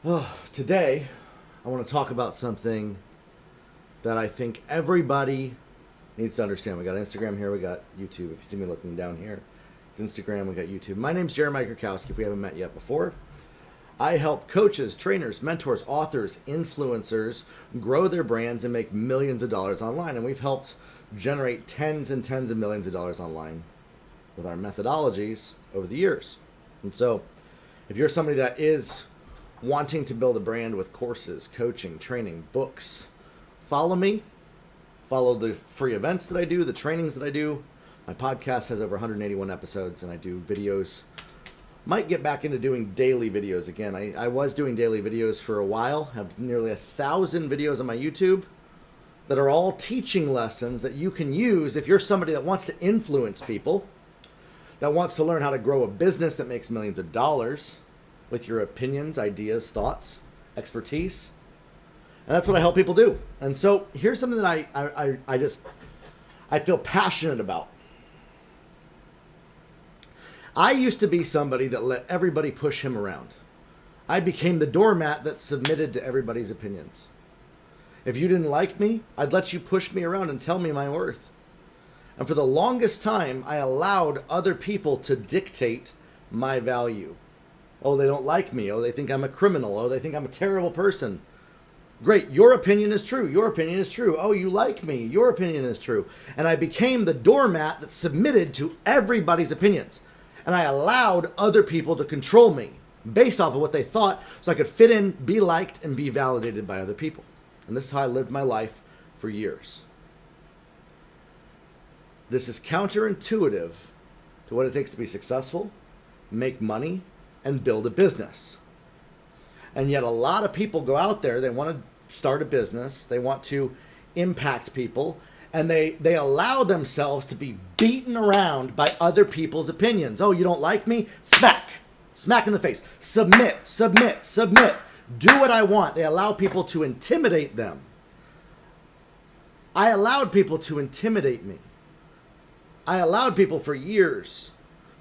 Oh, today, I want to talk about something that I think everybody needs to understand. We got Instagram here, we got YouTube. If you see me looking down here, it's Instagram, we got YouTube. My name's Jeremiah Krakowski, if we haven't met yet before. I help coaches, trainers, mentors, authors, influencers grow their brands and make millions of dollars online. And we've helped generate tens and tens of millions of dollars online with our methodologies over the years. And so, if you're somebody that is wanting to build a brand with courses, coaching, training, books, follow me. Follow the free events that I do, the trainings that I do. My podcast has over 181 episodes, and I do videos. Might get back into doing daily videos again. I was doing daily videos for a while. Have nearly 1,000 videos on my YouTube that are all teaching lessons that you can use if you're somebody that wants to influence people, that wants to learn how to grow a business that makes millions of dollars with your opinions, ideas, thoughts, expertise. And that's what I help people do. And so here's something that I feel passionate about. I used to be somebody that let everybody push him around. I became the doormat that submitted to everybody's opinions. If you didn't like me, I'd let you push me around and tell me my worth. And for the longest time, I allowed other people to dictate my value. Oh, they don't like me. Oh, they think I'm a criminal. Oh, they think I'm a terrible person. Great. Your opinion is true. Your opinion is true. Oh, you like me. Your opinion is true. And I became the doormat that submitted to everybody's opinions. And I allowed other people to control me based off of what they thought so I could fit in, be liked, and be validated by other people. And this is how I lived my life for years. This is counterintuitive to what it takes to be successful, make money, and build a business. And yet a lot of people go out there, they want to start a business, they want to impact people, and they allow themselves to be beaten around by other people's opinions. Oh, you don't like me? Smack! Smack in the face. Submit, submit, submit. Do what I want. They allow people to intimidate them. I allowed people to intimidate me. I allowed people for years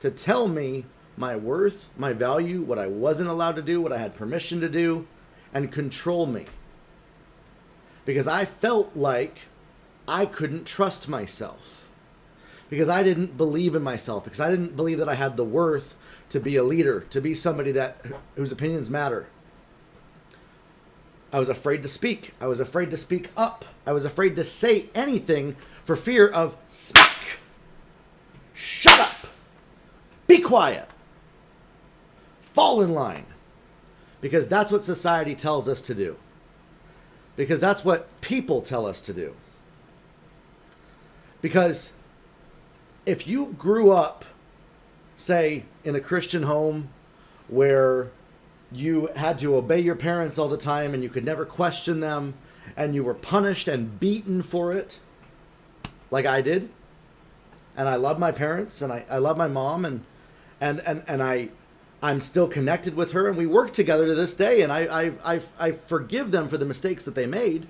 to tell me my worth, my value, what I wasn't allowed to do, what I had permission to do, and control me. Because I felt like I couldn't trust myself. Because I didn't believe in myself. Because I didn't believe that I had the worth to be a leader, to be somebody whose opinions matter. I was afraid to speak. I was afraid to speak up. I was afraid to say anything for fear of smack. Shut up. Be quiet. Fall in line. Because that's what society tells us to do. Because that's what people tell us to do. Because if you grew up, say, in a Christian home where you had to obey your parents all the time and you could never question them and you were punished and beaten for it, like I did, and I love my parents and I love my mom and I'm still connected with her and we work together to this day, and I forgive them for the mistakes that they made.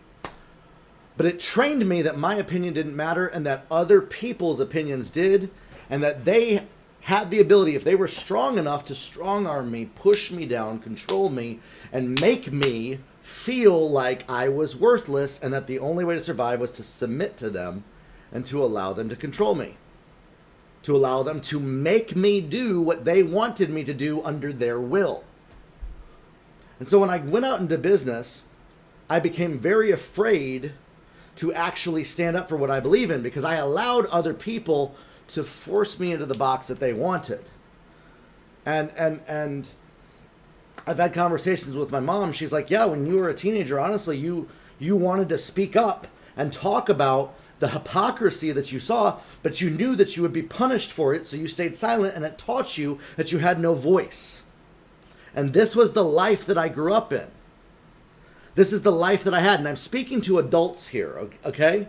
But it trained me that my opinion didn't matter and that other people's opinions did, and that they had the ability, if they were strong enough, to strong arm me, push me down, control me, and make me feel like I was worthless and that the only way to survive was to submit to them and to allow them to control me. To allow them to make me do what they wanted me to do under their will. And so when I went out into business, I became very afraid to actually stand up for what I believe in, because I allowed other people to force me into the box that they wanted. And I've had conversations with my mom. She's like, yeah, when you were a teenager, honestly, you wanted to speak up and talk about the hypocrisy that you saw, but you knew that you would be punished for it, so you stayed silent, and it taught you that you had no voice. And this was the life that I grew up in. This is the life that I had, and I'm speaking to adults here, okay?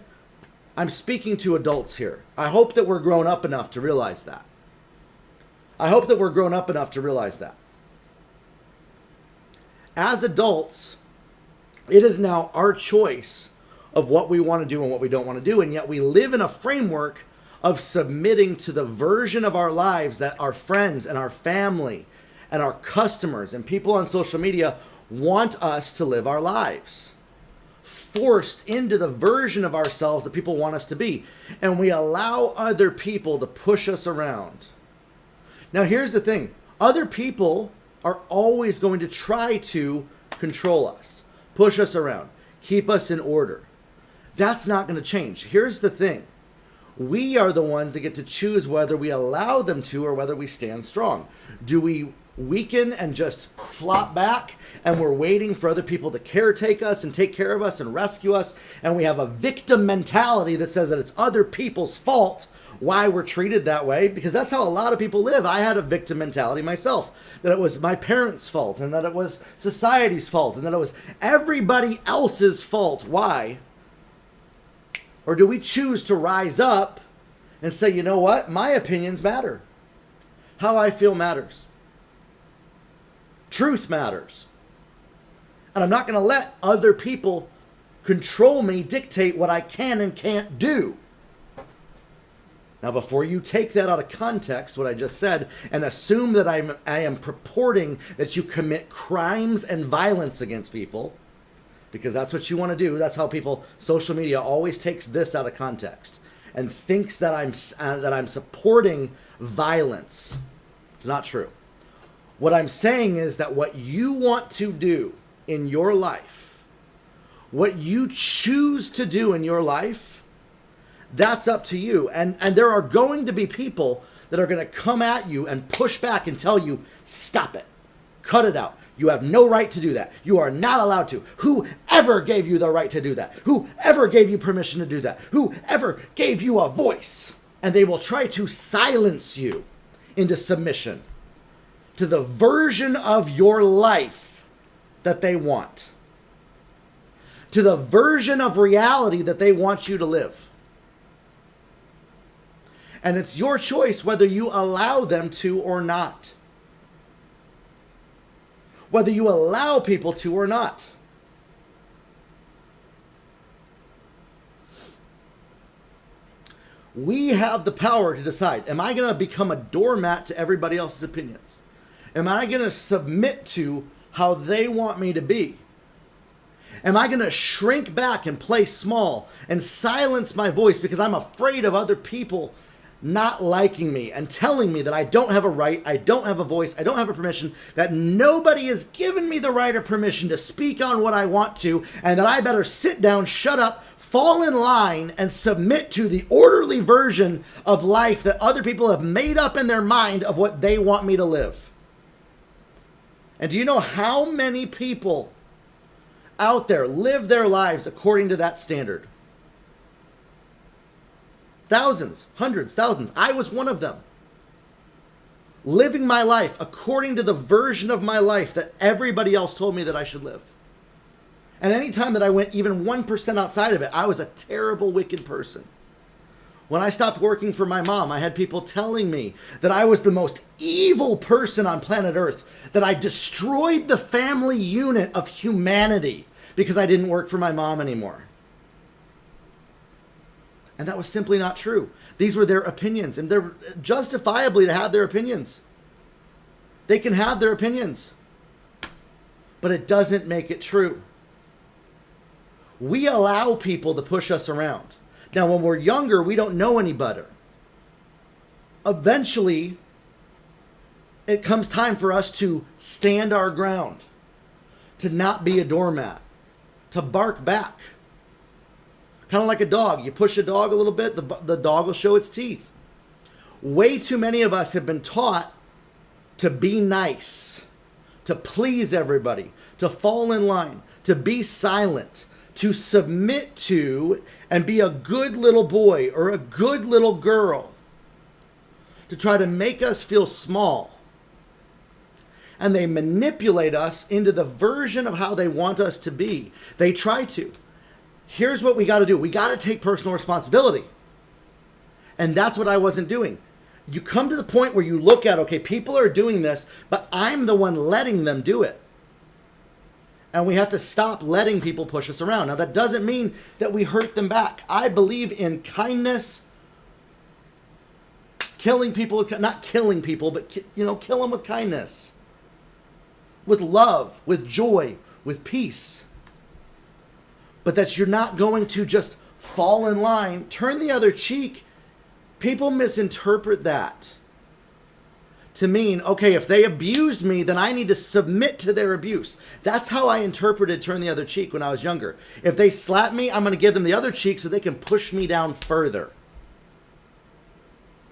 I'm speaking to adults here. I hope that we're grown up enough to realize that. I hope that we're grown up enough to realize that. As adults, it is now our choice of what we want to do and what we don't want to do, and yet we live in a framework of submitting to the version of our lives that our friends and our family and our customers and people on social media want us to live our lives, forced into the version of ourselves that people want us to be. And we allow other people to push us around. Now, here's the thing. Other people are always going to try to control us, push us around, keep us in order. That's not going to change. Here's the thing. We are the ones that get to choose whether we allow them to or whether we stand strong. Do we weaken and just flop back and we're waiting for other people to caretake us and take care of us and rescue us, and we have a victim mentality that says that it's other people's fault why we're treated that way? Because that's how a lot of people live. I had a victim mentality myself, that it was my parents' fault and that it was society's fault and that it was everybody else's fault. Why? Or do we choose to rise up and say, you know what? My opinions matter. How I feel matters. Truth matters. And I'm not going to let other people control me, dictate what I can and can't do. Now, before you take that out of context, what I just said, and assume that I am purporting that you commit crimes and violence against people, because that's what you want to do. That's how people, social media always takes this out of context and thinks that I'm supporting violence. It's not true. What I'm saying is that what you want to do in your life, what you choose to do in your life, that's up to you. And there are going to be people that are going to come at you and push back and tell you, stop it, cut it out. You have no right to do that. You are not allowed to. Whoever gave you the right to do that? Whoever gave you permission to do that? Whoever gave you a voice? And they will try to silence you into submission to the version of your life that they want, to the version of reality that they want you to live. And it's your choice whether you allow them to or not. Whether you allow people to or not. We have the power to decide, am I going to become a doormat to everybody else's opinions? Am I going to submit to how they want me to be? Am I going to shrink back and play small and silence my voice because I'm afraid of other people not liking me and telling me that I don't have a right, I don't have a voice, I don't have a permission, that nobody has given me the right or permission to speak on what I want to, and that I better sit down, shut up, fall in line, and submit to the orderly version of life that other people have made up in their mind of what they want me to live? And do you know how many people out there live their lives according to that standard? Thousands, hundreds, thousands. I was one of them. Living my life according to the version of my life that everybody else told me that I should live. And anytime that I went even 1% outside of it, I was a terrible, wicked person. When I stopped working for my mom, I had people telling me that I was the most evil person on planet Earth, that I destroyed the family unit of humanity because I didn't work for my mom anymore. And that was simply not true. These were their opinions, and they're justifiably to have their opinions. They can have their opinions, but it doesn't make it true. We allow people to push us around. Now, when we're younger, we don't know any better. Eventually, it comes time for us to stand our ground, to not be a doormat, to bark back. Kind of like a dog. You push a dog a little bit, the dog will show its teeth. Way too many of us have been taught to be nice, to please everybody, to fall in line, to be silent, to submit to and be a good little boy or a good little girl, to try to make us feel small. And they manipulate us into the version of how they want us to be. They try to. Here's what we got to do. We got to take personal responsibility. And that's what I wasn't doing. You come to the point where you look at, okay, people are doing this, but I'm the one letting them do it. And we have to stop letting people push us around. Now, that doesn't mean that we hurt them back. I believe in kindness, killing people, not killing people, but, kill them with kindness. with love, with joy, with peace. But that you're not going to just fall in line, turn the other cheek. People misinterpret that to mean, okay, if they abused me, then I need to submit to their abuse. That's how I interpreted turn the other cheek when I was younger. If they slap me, I'm going to give them the other cheek so they can push me down further.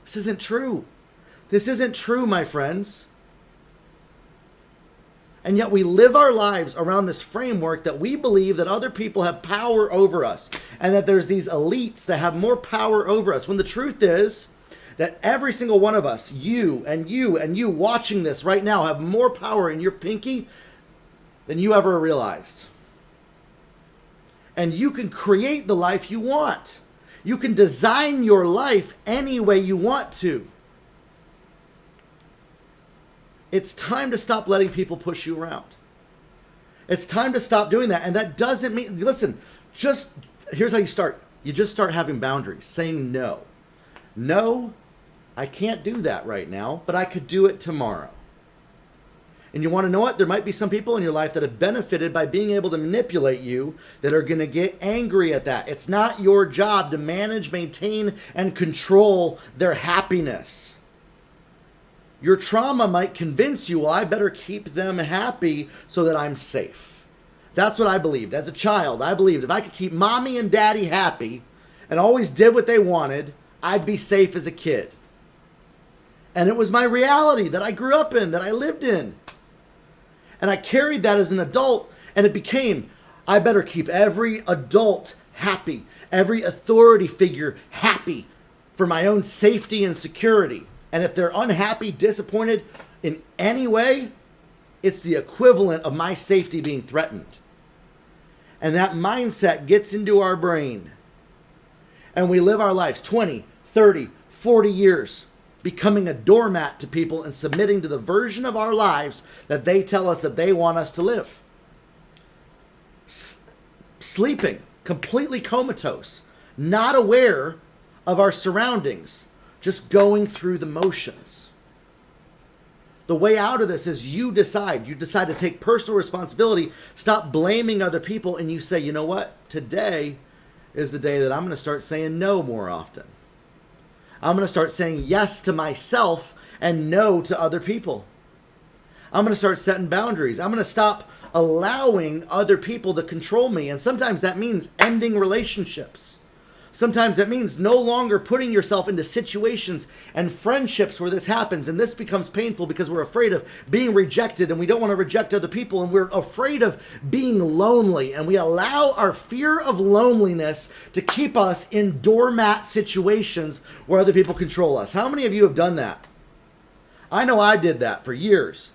This isn't true. This isn't true, my friends. And yet we live our lives around this framework that we believe that other people have power over us and that there's these elites that have more power over us. When the truth is that every single one of us, you and you and you watching this right now, have more power in your pinky than you ever realized. And you can create the life you want. You can design your life any way you want to. It's time to stop letting people push you around. It's time to stop doing that. And that doesn't mean, listen, here's how you start. You just start having boundaries, saying no. No, I can't do that right now, but I could do it tomorrow. And you want to know what? There might be some people in your life that have benefited by being able to manipulate you that are going to get angry at that. It's not your job to manage, maintain, and control their happiness. Your trauma might convince you, well, I better keep them happy so that I'm safe. That's what I believed. As a child, I believed if I could keep mommy and daddy happy and always did what they wanted, I'd be safe as a kid. And it was my reality that I grew up in, that I lived in. And I carried that as an adult, and it became, I better keep every adult happy, every authority figure happy for my own safety and security. And if they're unhappy, disappointed in any way, it's the equivalent of my safety being threatened. And that mindset gets into our brain. And we live our lives 20, 30, 40 years becoming a doormat to people and submitting to the version of our lives that they tell us that they want us to live. Sleeping, completely comatose, not aware of our surroundings, just going through the motions. The way out of this is you decide to take personal responsibility, stop blaming other people, and you say, you know what? Today is the day that I'm going to start saying no more often. I'm going to start saying yes to myself and no to other people. I'm going to start setting boundaries. I'm going to stop allowing other people to control me. And sometimes that means ending relationships. Sometimes that means no longer putting yourself into situations and friendships where this happens. And this becomes painful because we're afraid of being rejected and we don't want to reject other people. And we're afraid of being lonely. And we allow our fear of loneliness to keep us in doormat situations where other people control us. How many of you have done that? I know I did that for years.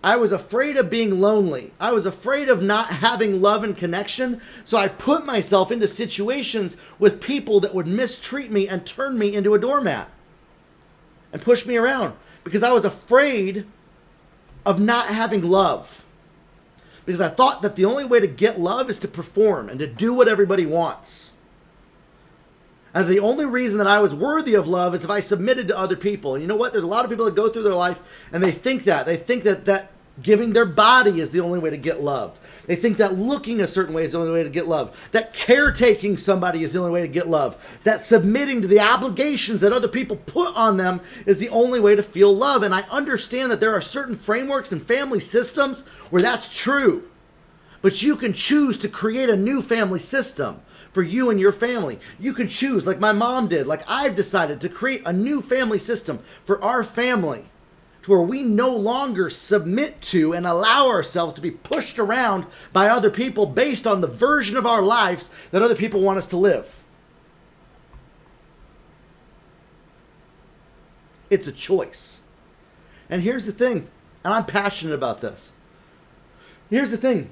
I was afraid of being lonely. I was afraid of not having love and connection. So I put myself into situations with people that would mistreat me and turn me into a doormat and push me around because I was afraid of not having love. Because I thought that the only way to get love is to perform and to do what everybody wants. And the only reason that I was worthy of love is if I submitted to other people. And you know what? There's a lot of people that go through their life and they think that. They think that giving their body is the only way to get loved. They think that looking a certain way is the only way to get love. That caretaking somebody is the only way to get love. That submitting to the obligations that other people put on them is the only way to feel love. And I understand that there are certain frameworks and family systems where that's true. But you can choose to create a new family system for you and your family. You can choose, like my mom did, like I've decided to create a new family system for our family to where we no longer submit to and allow ourselves to be pushed around by other people based on the version of our lives that other people want us to live. It's a choice. And here's the thing, and I'm passionate about this. Here's the thing.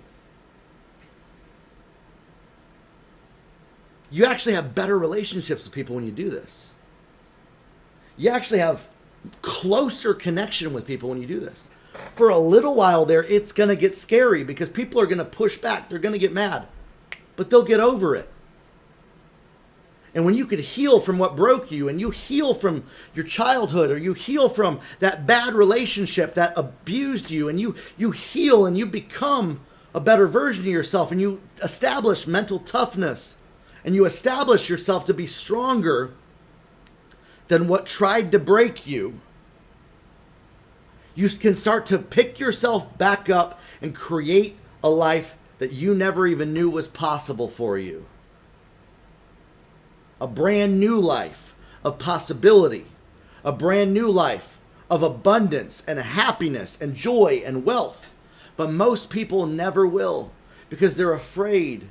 You actually have better relationships with people when you do this. You actually have closer connection with people when you do this. For a little while there, it's going to get scary because people are going to push back. They're going to get mad, but they'll get over it. And when you could heal from what broke you, and you heal from your childhood, or you heal from that bad relationship that abused you, and you heal and you become a better version of yourself, and you establish mental toughness, and you establish yourself to be stronger than what tried to break you, you can start to pick yourself back up and create a life that you never even knew was possible for you. A brand new life of possibility, a brand new life of abundance and happiness and joy and wealth. But most people never will, because they're afraid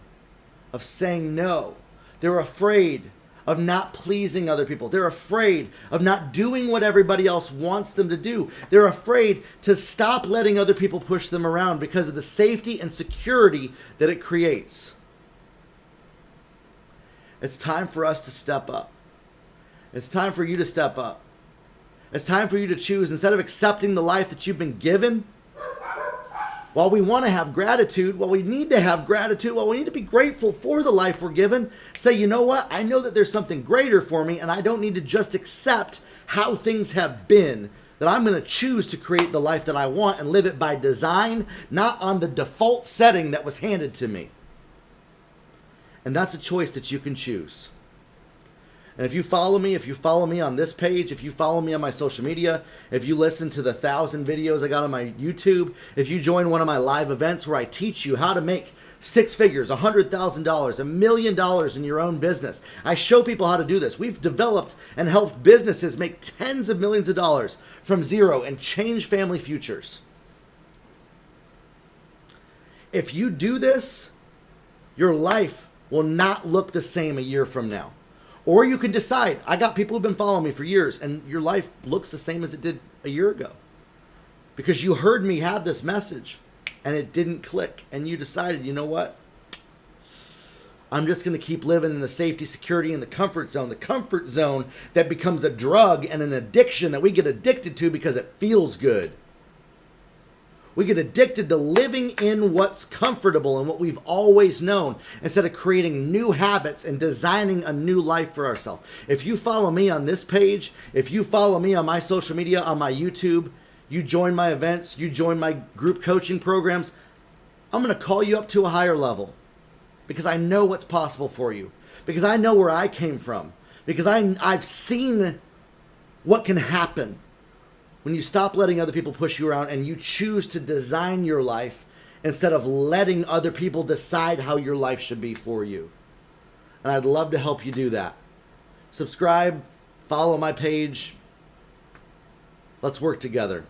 of saying no. They're afraid of not pleasing other people. They're afraid of not doing what everybody else wants them to do. They're afraid to stop letting other people push them around because of the safety and security that it creates. It's time for us to step up. It's time for you to step up. It's time for you to choose, instead of accepting the life that you've been given. While we want to have gratitude, while we need to have gratitude, while we need to be grateful for the life we're given, say, you know what? I know that there's something greater for me, and I don't need to just accept how things have been. That I'm going to choose to create the life that I want and live it by design, not on the default setting that was handed to me. And that's a choice that you can choose. And if you follow me on this page, if you follow me on my social media, if you listen to the 1,000 videos I got on my YouTube, if you join one of my live events where I teach you how to make six figures, $100,000, $1 million in your own business. I show people how to do this. We've developed and helped businesses make tens of millions of dollars from zero and change family futures. If you do this, your life will not look the same a year from now. Or you can decide, I got people who've been following me for years, and your life looks the same as it did a year ago. Because you heard me have this message, and it didn't click, and you decided, you know what? I'm just going to keep living in the safety, security, and the comfort zone that becomes a drug and an addiction that we get addicted to because it feels good. We get addicted to living in what's comfortable and what we've always known instead of creating new habits and designing a new life for ourselves. If you follow me on this page, if you follow me on my social media, on my YouTube, you join my events, you join my group coaching programs, I'm going to call you up to a higher level because I know what's possible for you, because I know where I came from, because I've seen what can happen when you stop letting other people push you around and you choose to design your life instead of letting other people decide how your life should be for you. And I'd love to help you do that. Subscribe, follow my page. Let's work together.